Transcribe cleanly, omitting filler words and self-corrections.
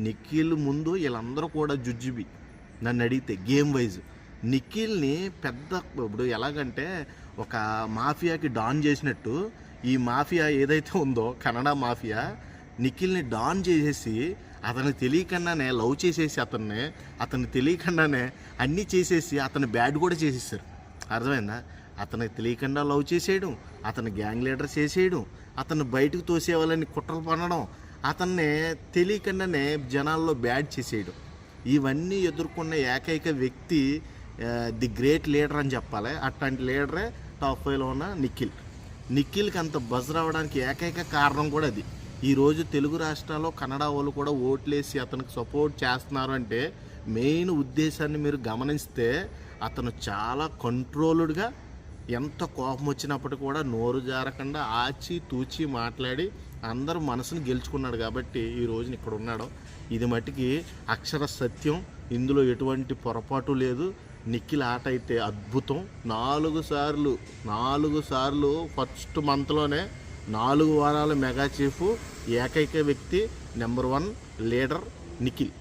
నిఖిల్ ముందు వీళ్ళందరూ కూడా జుజ్జుబి నన్ను అడిగితే గేమ్ వైజ్. నిఖిల్ని పెద్ద ఇప్పుడు ఎలాగంటే ఒక మాఫియాకి డాన్ చేసినట్టు ఈ మాఫియా ఏదైతే ఉందో కన్నడ మాఫియా నిఖిల్ని డాన్ చేసేసి అతనికి తెలియకుండానే లవ్ చేసేసి అతన్ని తెలియకుండానే అన్నీ చేసేసి అతని బ్యాడ్ కూడా చేసేసారు. అర్థమైందా? అతనికి తెలియకుండా లవ్ చేసేయడం, అతని గ్యాంగ్ లీడర్ చేసేయడం, అతన్ని బయటకు తోసేవాళ్ళని కుట్రలు పడడం, అతన్ని తెలియకుండానే జనాల్లో బ్యాడ్ చేసేయడం, ఇవన్నీ ఎదుర్కొన్న ఏకైక వ్యక్తి ది గ్రేట్ లీడర్ అని చెప్పాలి. అట్లాంటి లీడరే టాప్ 5లో ఉన్న నిఖిల్కి అంత బజ్ రావడానికి ఏకైక కారణం కూడా అది. ఈరోజు తెలుగు రాష్ట్రాల్లో కన్నడ వాళ్ళు కూడా ఓట్లేసి అతనికి సపోర్ట్ చేస్తున్నారు అంటే మెయిన్ ఉద్దేశాన్ని మీరు గమనిస్తే అతను చాలా కంట్రోల్డ్గా ఎంత కోపం వచ్చినప్పటికీ కూడా నోరు జారకుండా ఆచి తూచి మాట్లాడి అందరూ మనసును గెలుచుకున్నాడు కాబట్టి ఈ రోజున ఇక్కడ ఉన్నాడు. ఇది మట్టికి అక్షర సత్యం, ఇందులో ఎటువంటి పొరపాటు లేదు. నిఖిల్ ఆట అయితే అద్భుతం. 4 సార్లు ఫస్ట్ మంత్లోనే 4 వారాల మెగా చీఫ్ ఏకైక వ్యక్తి నెంబర్ 1 లీడర్ నిఖిల్.